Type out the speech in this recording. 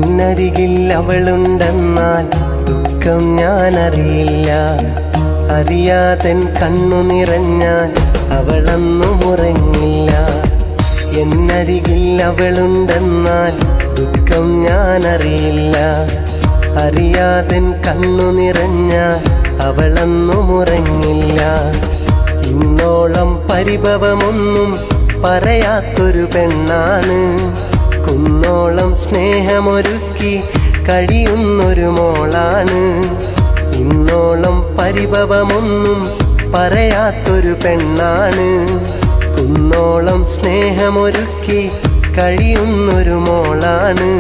എന്നരികിൽ അവളുണ്ടെന്നാൽ ദുഃഖം ഞാനറിയില്ല. അറിയാതൻ കണ്ണു നിറഞ്ഞാൽ അവളൊന്നും ഉറങ്ങില്ല. എന്നരികിൽ അവളുണ്ടെന്നാൽ ദുഃഖം ഞാനറിയില്ല. അറിയാതൻ കണ്ണു നിറഞ്ഞാൽ അവളൊന്നും ഉറങ്ങില്ല. ഇന്നോളം പരിഭവമൊന്നും പറയാത്തൊരു പെണ്ണാണ്. കുന്നോളം സ്നേഹമൊരുക്കി കഴിയുന്നൊരു മോളാണ്. ഇന്നോളം പരിഭവമൊന്നും പറയാത്തൊരു പെണ്ണാണ്. കുന്നോളം സ്നേഹമൊരുക്കി കഴിയുന്നൊരു മോളാണ്.